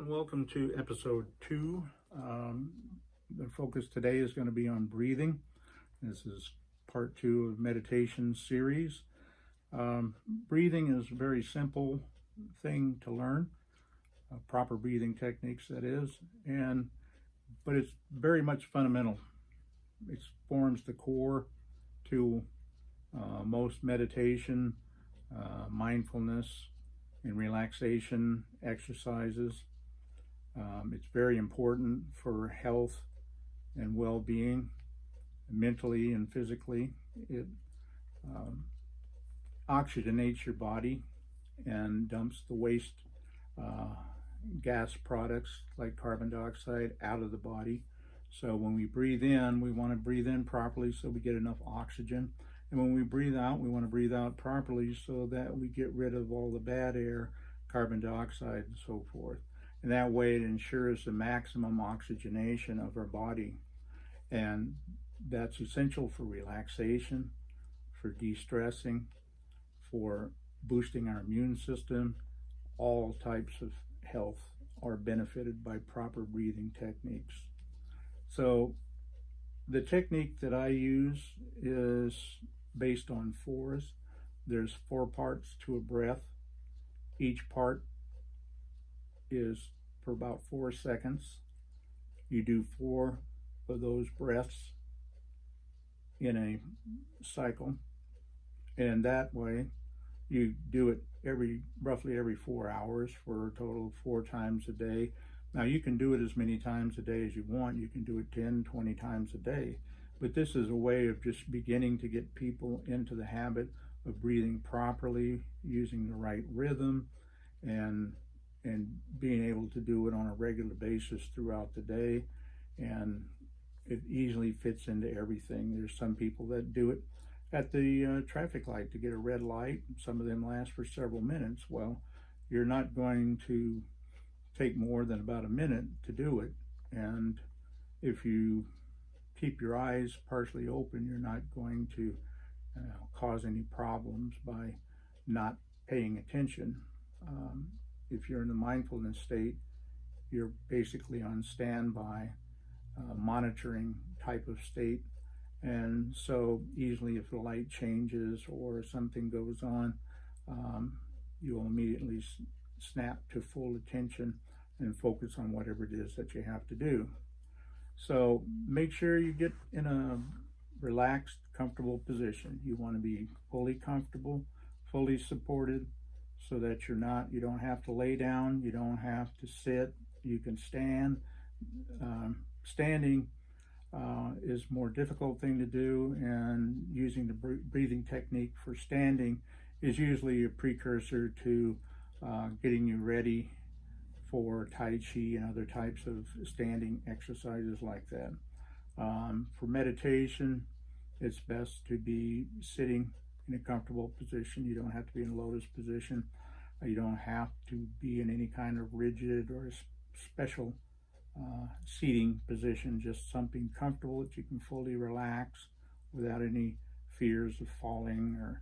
and welcome to episode 2. The focus today is going to be on breathing. This is part 2 of meditation series. Breathing is a very simple thing to learn, proper breathing techniques that is, but it's very much fundamental. It forms the core to most meditation, mindfulness, and relaxation exercises. It's very important for health and well-being, mentally and physically. It oxygenates your body and dumps the waste gas products like carbon dioxide out of the body. So when we breathe in, we want to breathe in properly so we get enough oxygen. And when we breathe out, we want to breathe out properly so that we get rid of all the bad air, carbon dioxide, and so forth. And that way it ensures the maximum oxygenation of our body. And that's essential for relaxation, for de-stressing, for boosting our immune system. All types of health are benefited by proper breathing techniques. So the technique that I use is based on 4s. There's 4 parts to a breath. Each part is for about 4 seconds. You do 4 of those breaths in a cycle, and that way you do it roughly every 4 hours for a total of 4 times a day. Now you can do it as many times a day as you want. You can do it 10, 20 times a day. But this is a way of just beginning to get people into the habit of breathing properly, using the right rhythm, and being able to do it on a regular basis throughout the day. And it easily fits into everything. There's some people that do it at the traffic light to get a red light. Some of them last for several minutes. Well, you're not going to take more than about a minute to do it. And if you keep your eyes partially open, you're not going to cause any problems by not paying attention. If you're in the mindfulness state, you're basically on standby, monitoring type of state. And so easily if the light changes or something goes on, you'll immediately snap to full attention and focus on whatever it is that you have to do. So make sure you get in a relaxed, comfortable position. You want to be fully comfortable, fully supported, so that you don't have to lay down, you don't have to sit, you can stand. Standing is a more difficult thing to do, and using the breathing technique for standing is usually a precursor to getting you ready for Tai Chi and other types of standing exercises like that. For meditation, it's best to be sitting in a comfortable position. You don't have to be in a lotus position. You don't have to be in any kind of rigid or special seating position, just something comfortable that you can fully relax without any fears of falling or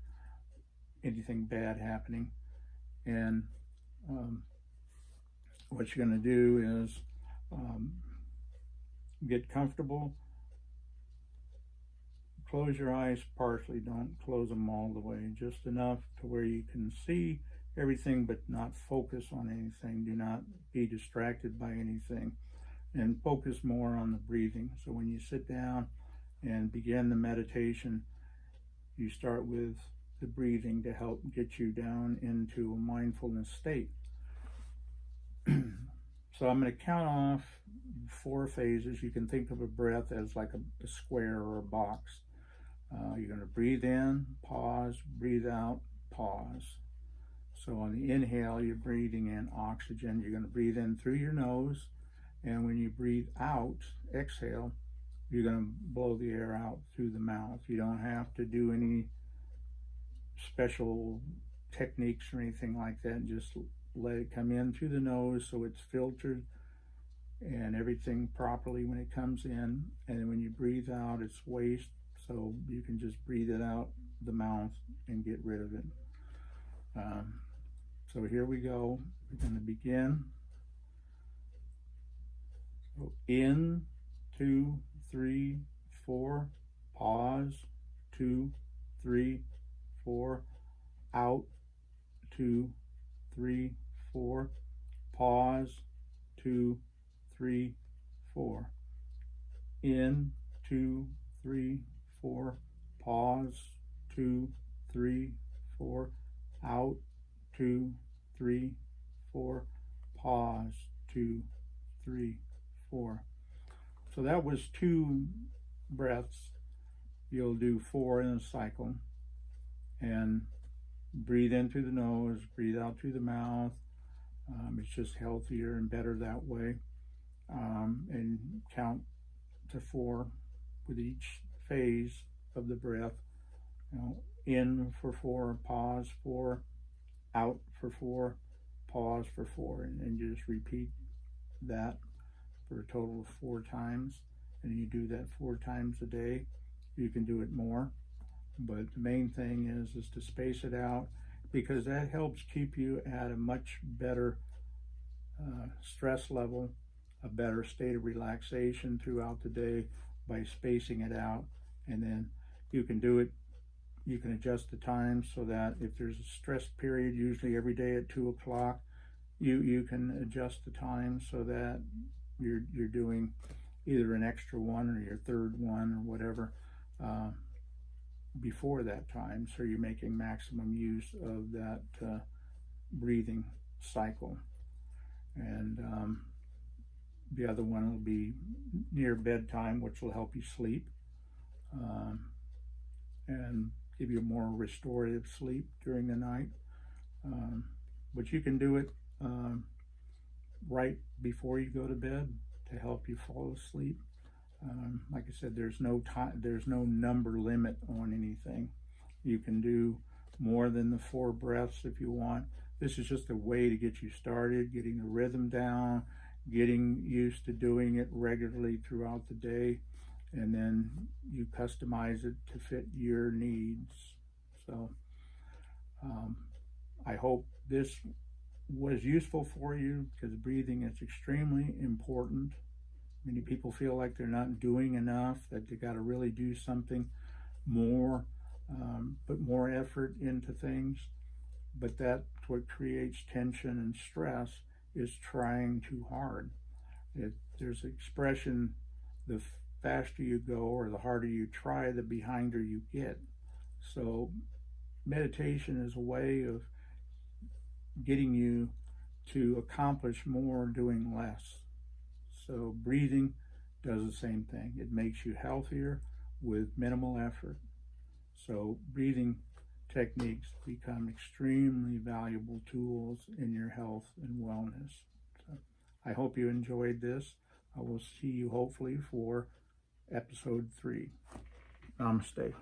anything bad happening. And what you're going to do is get comfortable, close your eyes partially, don't close them all the way, just enough to where you can see everything but not focus on anything. Do not be distracted by anything, and focus more on the breathing. So when you sit down and begin the meditation, you start with the breathing to help get you down into a mindfulness state. So I'm going to count off 4 phases. You can think of a breath as like a square or a box. You're going to breathe in, pause, breathe out, pause. So on the inhale, you're breathing in oxygen. You're going to breathe in through your nose, and when you breathe out, exhale, you're going to blow the air out through the mouth. You don't have to do any special techniques or anything like that. Just let it come in through the nose so it's filtered and everything properly when it comes in. And then when you breathe out, it's waste, so you can just breathe it out the mouth and get rid of it. So here we go. We're going to begin. So in, 2, 3, 4, pause, 2, 3, 4, out, 2, 3, 4, pause, 2, 3, 4, in, 2, 3, 4, pause, 2, 3, 4, out, 2, 3, 4, pause, 2, 3, 4. So that was 2 breaths. You'll do 4 in a cycle, and breathe in through the nose, breathe out through the mouth. It's just healthier and better that way. And count to 4 with each phase of the breath. In for 4, pause 4, out for 4, pause for 4, and you just repeat that for a total of 4 times. And you do that 4 times a day. You can do it more, but the main thing is to space it out, because that helps keep you at a much better stress level, a better state of relaxation throughout the day by spacing it out. And then you can do it, you can adjust the time so that if there's a stress period, usually every day at 2 o'clock, you can adjust the time so that you're doing either an extra one or your third one or whatever before that time, so you're making maximum use of that breathing cycle. And the other one will be near bedtime, which will help you sleep and give you a more restorative sleep during the night. But you can do it right before you go to bed to help you fall asleep. Like I said, there's no time, there's no number limit on anything. You can do more than the 4 breaths if you want. This is just a way to get you started, getting the rhythm down, getting used to doing it regularly throughout the day, and then you customize it to fit your needs. So I hope this was useful for you, because breathing is extremely important. Many people feel like they're not doing enough, that they got to really do something more, put more effort into things. But that's what creates tension and stress, is trying too hard. There's an expression, the faster you go or the harder you try, the behinder you get. So meditation is a way of getting you to accomplish more doing less. So breathing does the same thing. It makes you healthier with minimal effort. So breathing techniques become extremely valuable tools in your health and wellness. So I hope you enjoyed this. I will see you hopefully for episode 3. Namaste.